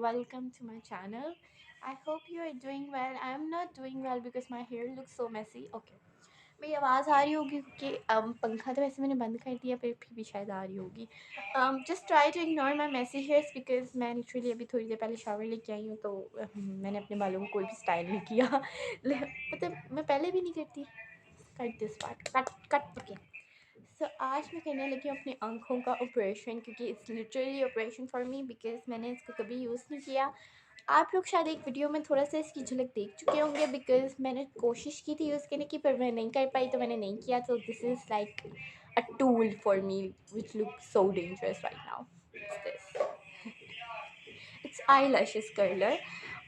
welcome to my channel. I hope you are doing well. I am not doing well because my hair looks so messy. Okay, मेरी आवाज़ आ रही होगी क्योंकि पंखा तो वैसे मैंने बंद कर दिया, फिर भी शायद आ रही होगी. Just try to ignore my messy hairs because मैं लिटरली अभी थोड़ी देर पहले शावर लेके आई हूँ, तो मैंने अपने बालों को कोई भी स्टाइल नहीं किया. मतलब मैं पहले भी नहीं करती. Cut this part, cut cut. Okay, so आज मैं करने लगी हूँ अपनी आँखों का ऑपरेशन, क्योंकि it's literally operation for me because मैंने इसको कभी यूज़ नहीं किया. आप लोग शायद एक वीडियो में थोड़ा सा इसकी झलक देख चुके होंगे बिकॉज मैंने कोशिश की थी यूज़ करने की, पर मैं नहीं कर पाई, तो मैंने नहीं किया. तो this is like a tool for me which look so dangerous right now. It's this, it's eyelashes curler.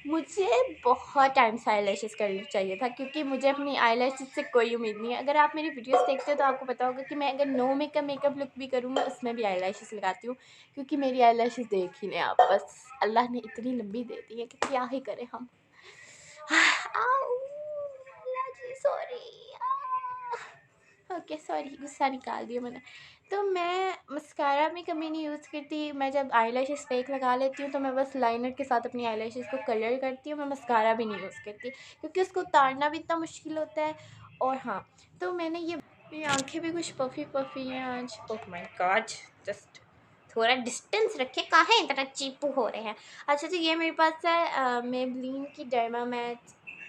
मुझे बहुत टाइम से आई लैशेस कर्लर चाहिए था, क्योंकि मुझे अपनी आई लैशेस से कोई उम्मीद नहीं है. अगर आप मेरी वीडियोस देखते हो तो आपको पता होगा कि मैं अगर नो मेकअप लुक भी करूँ, मैं उसमें भी आई लैशेस लगाती हूँ, क्योंकि मेरी आई लैशेस देख ही लें आप. बस अल्लाह ने इतनी लंबी दे दी है कि क्या ही करें हम. सॉरी. ओके सॉरी, गुस्सा निकाल दिया मैंने. तो मैं मस्कारा भी कभी नहीं यूज़ करती. मैं जब आईलैशेस फेक लगा लेती हूँ तो मैं बस लाइनर के साथ अपनी आईलैशेस को कलर करती हूँ. मैं मस्कारा भी नहीं यूज़ करती क्योंकि उसको उतारना भी इतना मुश्किल होता है. और हाँ, तो मैंने ये, मेरी आँखें भी कुछ पफ़ी पफ़ी हैं आज. ओह माय गॉड, जस्ट थोड़ा डिस्टेंस रखे, काहे इतना चीपू हो रहे हैं. अच्छा, तो ये मेरे पास है मेबलिन की डर्मा मैट,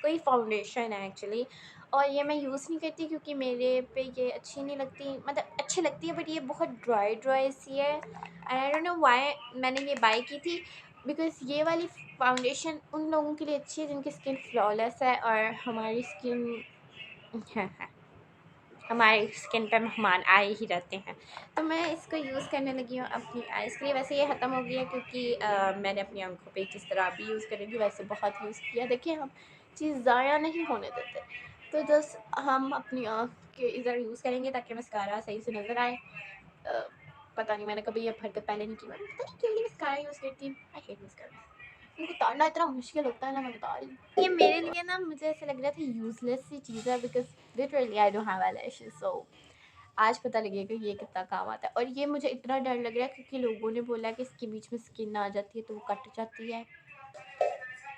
कोई फाउंडेशन है एक्चुअली, और ये मैं यूज़ नहीं करती क्योंकि मेरे पे ये अच्छी नहीं लगती. मतलब अच्छी लगती है बट ये बहुत ड्राई सी है. And I don't know why मैंने ये बाय की थी, बिकॉज़ ये वाली फाउंडेशन उन लोगों के लिए अच्छी है जिनकी स्किन फ्लॉलेस है, और हमारी स्किन हमारी स्किन पे मेहमान आए ही रहते हैं. तो मैं इसको यूज़ करने लगी हूँ अपनी आइज़ के लिए. वैसे ये ख़त्म हो गया क्योंकि मैंने अपनी आंखों पे जिस तरह भी यूज़ करेंगी वैसे बहुत यूज़ किया. देखिए, हम चीज़ ज़ाया नहीं होने देते, तो जस्ट हम अपनी आँख के इधर यूज़ करेंगे ताकि मस्कारा सही से नज़र आए. पता नहीं, मैंने कभी ये हरकत पहले नहीं की. मैं पता नहीं क्यों ये मस्कारा यूज़ करती हूँ. I hate mascara. इनको उतारना इतना मुश्किल होता है ना, मैं बता रही हूँ. ये मेरे लिए ना, मुझे ऐसा लग रहा था यूज़लेस सी चीज़ है because literally I don't have I, so आज पता लगेगा कि ये कितना काम आता है. और ये मुझे इतना डर लग रहा है क्योंकि लोगों ने बोला है कि इसके बीच में स्किन आ जाती है तो वो कट जाती है.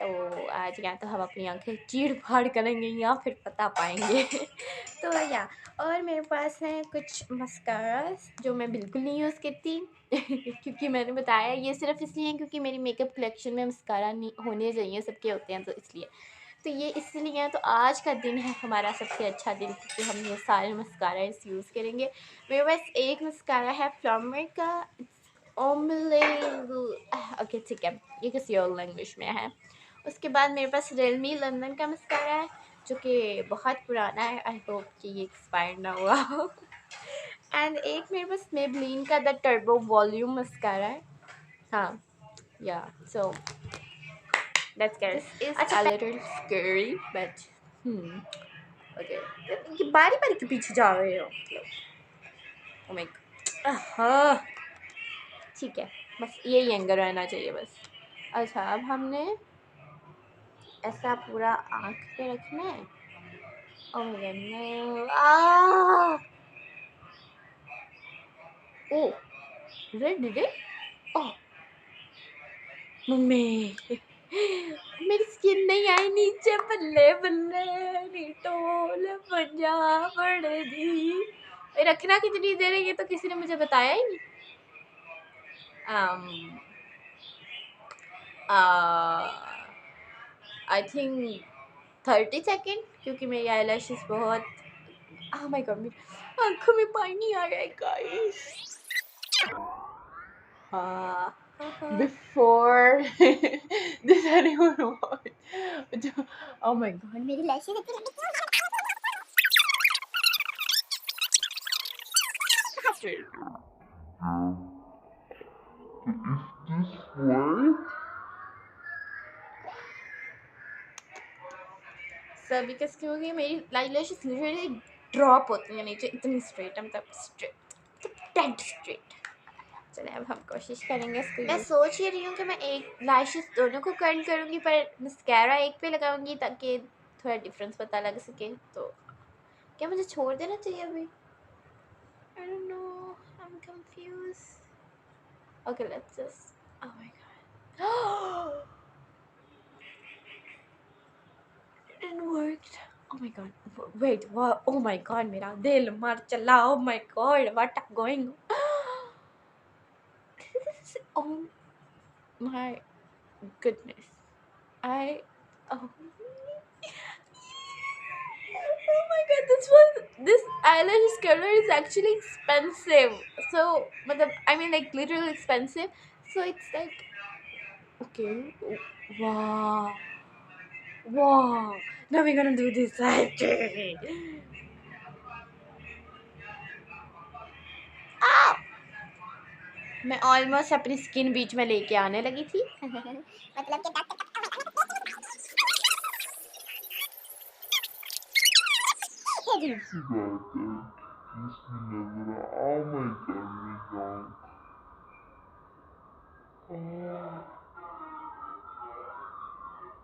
तो आज या तो हम अपनी आंखें चीड़ फाड़ करेंगे या फिर पता पाएंगे. तो या, और मेरे पास हैं कुछ मस्कारास जो मैं बिल्कुल नहीं यूज़ करती. क्योंकि मैंने बताया ये सिर्फ इसलिए है क्योंकि मेरी मेकअप कलेक्शन में मस्कारा नहीं होने चाहिए, सबके होते हैं तो इसलिए. तो ये इसलिए है. तो आज का दिन है हमारा सबसे अच्छा दिन क्योंकि हम ये सारे मस्कारा यूज़ करेंगे. मेरे पास एक मस्कारा है फ्लॉमर का, ओमले. ओके ठीक है, ये किसी और लैंग्वेज में है. उसके बाद मेरे पास रियलमी लंदन का मस्कारा है जो कि बहुत पुराना है. आई होप कि ये एक्सपायर ना हुआ हो. एंड एक मेरे पास मेबलिन का द टर्बो वॉल्यूम मस्कारा है. हाँ, या सो दैट्स स्कैरी. अच्छा, a little scary but okay. ये बारी बारी के पीछे जा रहे हो मतलब. ओह माय गॉड. ठीक है, बस यही एंगर रहना चाहिए बस. अच्छा, अब हमने ऐसा पूरा आँख पे रखना है. Oh my god, no. Oh, red did it. Oh mummy, मेरी स्किन नहीं आई नीचे. बल्ले बल्ले निटोल बजा पड़ दी. रखना कितनी देर है ये तो किसी ने मुझे बताया ही नहीं. आई थिंक 30 सेकेंड, क्योंकि मेरी आई लैशेस बहुत. ओह माय गॉड, मेरी आँखों में पानी आ रहा है गाइस. हाँ, Before this anyone watch. Oh my god, मेरी लैशेस सब बिकॉज क्योंकि मेरी आई लैशेस लिटरली ड्रॉप होती हैं नीचे, इतनी स्ट्रेट है, मतलब स्ट्रेट, डेड स्ट्रेट. चले, अब हम कोशिश करेंगे इसको. मैं सोच ही रही हूँ कि मैं एक लैशेस दोनों को कर्ल करूँगी, पर मस्कारा एक पे लगाऊंगी ताकि थोड़ा डिफरेंस पता लग सके. तो क्या मुझे छोड़ देना चाहिए अभी? I don't know, I am confuse. Okay let's just. Oh my God, Oh my god. Wait, what? Oh my god, मेरा दिल मर चला. Oh my god, what going? Oh my goodness. I. Oh. Oh my god, this eyelash color is actually expensive. So, I mean, like literally expensive. So it's like, okay, wow, wow. Now we're gonna do this side. Ah! मैं almost अपनी skin बीच में लेके आने लगी थी. मतलब कि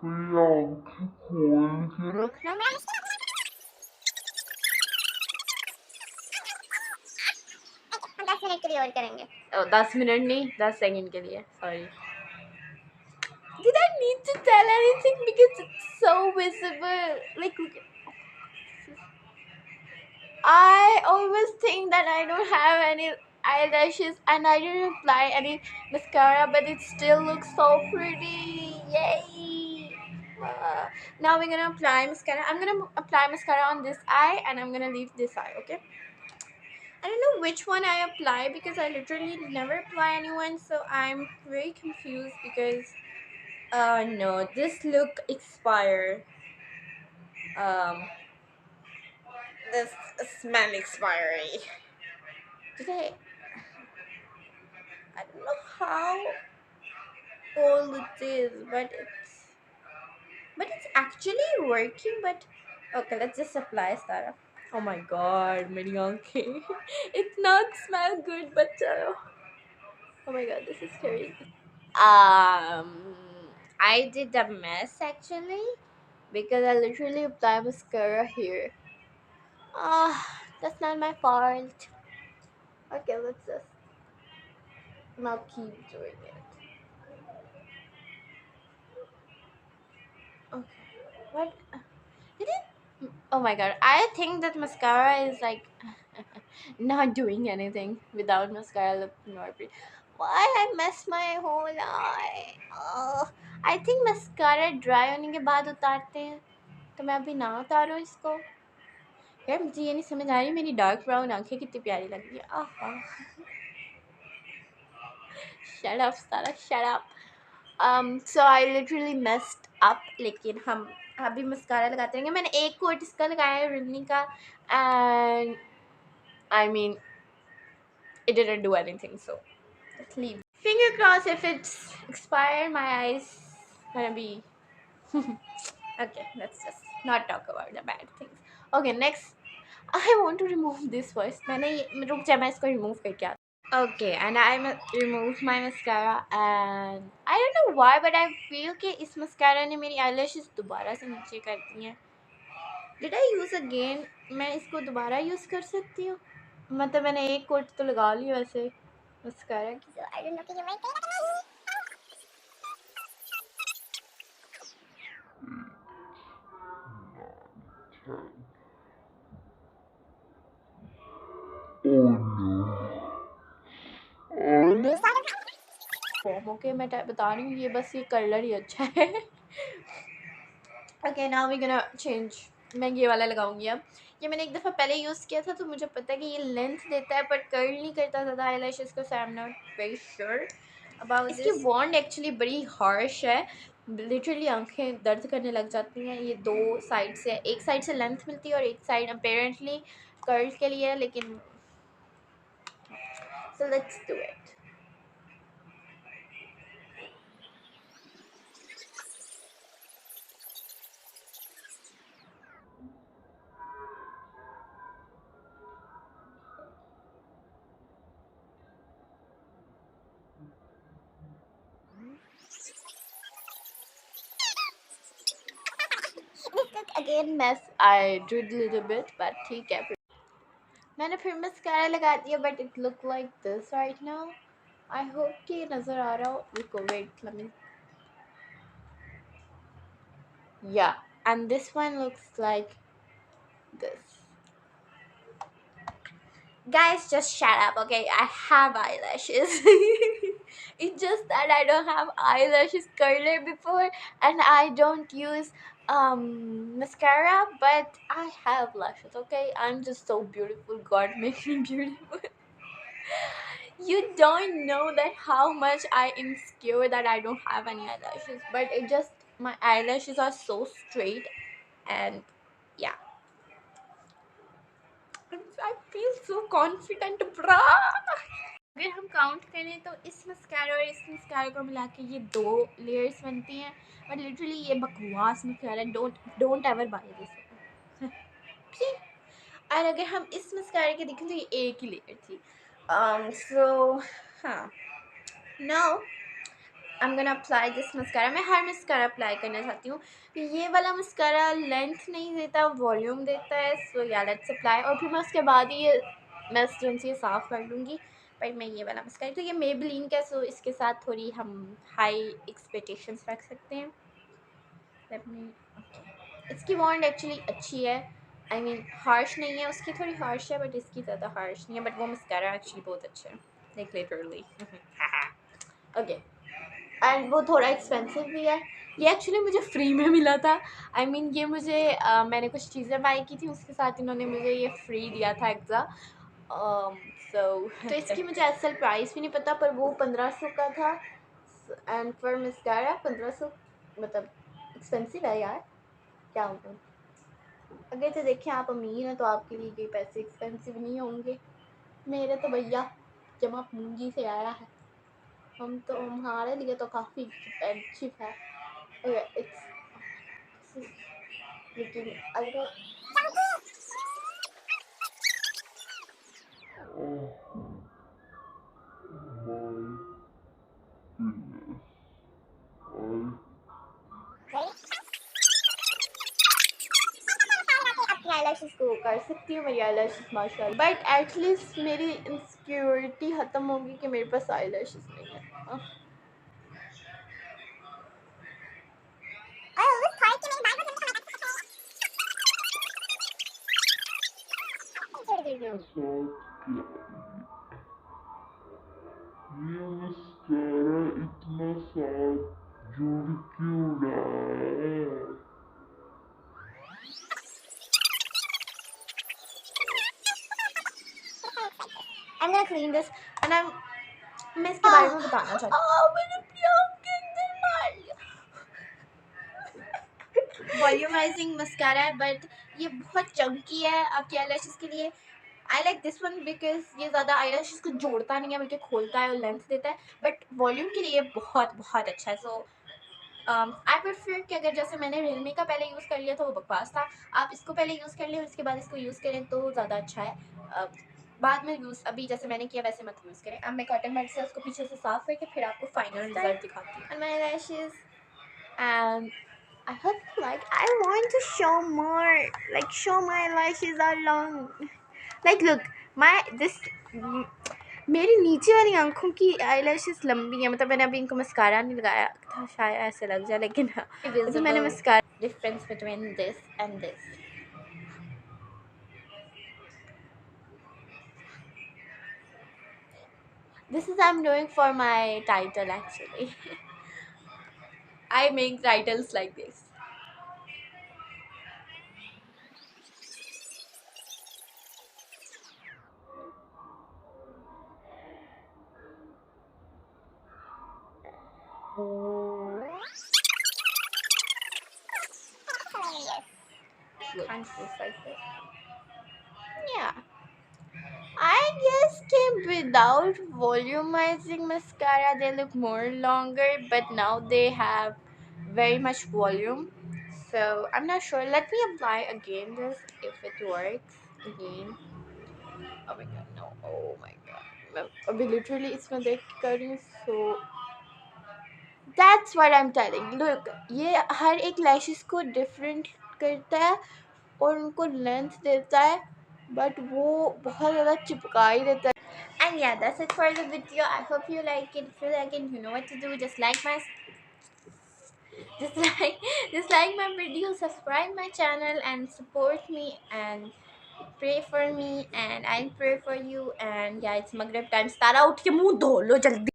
Oh my god, oh, que coisa. हम 10 मिनट के लिए और करेंगे. 10 मिनट नहीं, 10 सेकंड के लिए. Sorry. Did I need to tell anything because it's so visible? Like, look at, I always think that I don't have any eyelashes and I didn't apply any mascara, but it still looks so pretty. Yay! Uh, Now we're gonna apply mascara. I'm gonna apply mascara on this eye and I'm gonna leave this eye, okay? I don't know which one I apply because I literally never apply anyone, so I'm very confused because no, this look expired. Um, this smell expiry. Today, I don't know how old it is, but it's actually working. But okay, let's just apply Sarah. Oh my god, मेरी आँखें. It's not smell good, but oh my god, this is scary. I did a mess actually because I literally applied mascara here. That's not my fault. Okay, let's just now keep doing it. Okay. What? Did it? Oh my god. I think that mascara is like not doing anything without mascara look more pretty. Why I messed my whole eye? Oh, I think mascara dry होने के बाद उतारते हैं. तो मैं अभी ना उतारूँ इसको. यार मुझे ये नहीं समझ आ रही मेरी डार्क ब्राउन आंखें कितनी प्यारी लग रही है. आहा. Shut up, Sarah. Shut up. So I literally messed up. लेकिन हम अभी मस्कारा लगाते रहेंगे. मैंने एक कोट इसका लगाया है रिमनी का and I mean it didn't do anything, so let's leave. Finger crossed if it's expired my eyes gonna be okay. Let's just not talk about the bad things. Okay, next I want to remove this first. मैंने रुक जा मैं इसको remove करके आती. Okay, and I removed my mascara and I don't know why, but I feel कि इस mascara ने मेरी eyelashes दोबारा से नीचे कर दी हैं. Did I use again? मैं इसको दोबारा use कर सकती हूँ? मतलब मैंने एक कोट तो लगा ली वैसे mascara की. So I don't know कि ये मैं Oh no. Oh no. Form okay मैं बता रही हूँ ये बस ये कलर ही अच्छा है. Okay now we gonna change. मैं ये वाला लगाऊंगी अब. ये मैंने एक दफ़ा पहले यूज़ किया था तो मुझे पता है कि ये लेंथ देता है पर कर्ल नहीं करता ज़्यादा आईलैशेस को. So I am not very sure about this. इसकी वॉन्ड एक्चुअली बड़ी हार्श है. लिटरली आंखें दर्द करने लग जाती हैं. ये दो साइड से एक साइड से लेंथ मिलती है और एक साइड अपेरेंटली कर्ल के लिए है लेकिन so let's do it. Again mess I did a little bit but ठीक है. मैंने फिर मस्कारा लगा दिया but it look like this right now. I hope कि नज़र आ रहा हो. रुको wait let me. Yeah, and this one looks like this. Guys, just shut up, okay? I have eyelashes. It's just that I don't have eyelashes curler before, and I don't use mascara, but I have lashes, okay? I'm just so beautiful. God makes me beautiful. You don't know that how much I insecure that I don't have any eyelashes, but it just my eyelashes are so straight, and yeah, I feel so confident, bruh. अगर हम count करें तो इस mascara और इस mascara को मिला के ये 2 लेयर्स बनती हैं, और लिटरली ये बकवास मस्कारा है। Don't ever buy this. और अगर हम इस मस्कारा की देखें तो ये एक ही लेयर थी। सो हाँ, now I am gonna apply this mascara. मैं हर मस्कारा अप्लाई करना चाहती हूँ। ये वाला मस्कारा लेंथ नहीं देता, वॉल्यूम देता है। सो या लेट्स अप्लाई, और फिर मैं उसके बाद ही ये मैं स्टोन से साफ़ कर लूँगी। पर मैं ये वाला मस्कारा, तो ये मेबेलिन का, सो इसके साथ थोड़ी हम हाई एक्सपेक्टेशंस रख सकते हैं। लेट मी ओके, इसकी वॉन्ड एक्चुअली अच्छी है। आई मीन हार्श नहीं है, उसकी थोड़ी हार्श है बट इसकी ज़्यादा हार्श नहीं है। बट वो मस्कारा एक्चुअली बहुत अच्छा है, लाइक लिटरली। ओके, एंड वो थोड़ा एक्सपेंसिव भी है। ये एक्चुअली मुझे फ्री में मिला था। आई मीन ये मुझे मैंने कुछ चीज़ें बाई की थी, उसके साथ इन्होंने मुझे ये फ्री दिया था एग्ज़ा। सो तो इसकी मुझे असल प्राइस भी नहीं पता, पर वो 1500 का था। एंड फॉर मस्कारा 1500 मतलब एक्सपेंसिव है यार, क्या होगा। अगर तो देखें आप अमीर हैं तो आपके लिए ये पैसे एक्सपेंसिव नहीं होंगे। मेरे तो भैया जमा पूंजी से आया है, हम तो हमारे लिए तो काफ़ी एक्सपेंसिव है। इट्स लेकिन अगर eyelashes को कर सकती हूँ, मेरी eyelashes माशाल्लाह, बट एटलीस्ट मेरी इनसिक्योरिटी ख़त्म होगी कि मेरे पास eyelashes नहीं है। ये मस्कारा इतना साथ जुड़ क्यों रहा है? I'm gonna clean this and मैं इसके बारे में बताना चाहती हूँ। मैंने प्याज के अंदर मार लिया। वॉल्यूमाइजिंग मस्कारा है, बट ये बहुत चंकी है आपके eyelashes के लिए। I like this one because ये ज़्यादा eyelashes को जोड़ता नहीं है बल्कि खोलता है और लेंथ देता है, बट वॉल्यूम के लिए बहुत बहुत अच्छा है। सो आई प्रेफर कि अगर जैसे मैंने रियलमी का पहले यूज़ कर लिया था, वो बकवास था। आप इसको पहले यूज़ कर लें और इसके बाद इसको यूज़ करें तो ज़्यादा अच्छा है। बाद में यूज़ अभी जैसे मैंने किया वैसे मत यूज़ करें। अब मैं कॉटन बड से उसको पीछे से साफ करके फिर आपको फाइनल रिजल्ट दिखाती हूँ। And my lashes, and I hope you like. I want to show more, like show my lashes are long. Like look, my this मेरी नीचे वाली आंखों की eyelashes लंबी है। मतलब मैंने अभी इनको मस्कारा नहीं लगाया था, शायद ऐसे लग जाए, लेकिन हाँ अभी मैंने mascara. Difference between this and this. This is I'm doing for my title actually. I make titles like this. Can't decipher. Yeah. I guess without volumizing mascara they look more longer, but now they have very much volume. So I'm not sure. Let me apply again this if it works again. Oh my god, no. Oh my god. मैं अभी literally इसमें देख के कर रही हूँ, so that's what I'm telling. Look, ये हर एक lashes को different करता है और उनको length देता है, but वो बहुत ज़्यादा चिपका ही देता है। And yeah, that's it for the video. I hope you like it. If you like it, you know what to do. Just dislike dislike my video, subscribe my channel, and support me, and pray for me, and I'll pray for you. And yeah, it's Maghrib time. Stara, उठ के मुंह धो लो जल्दी.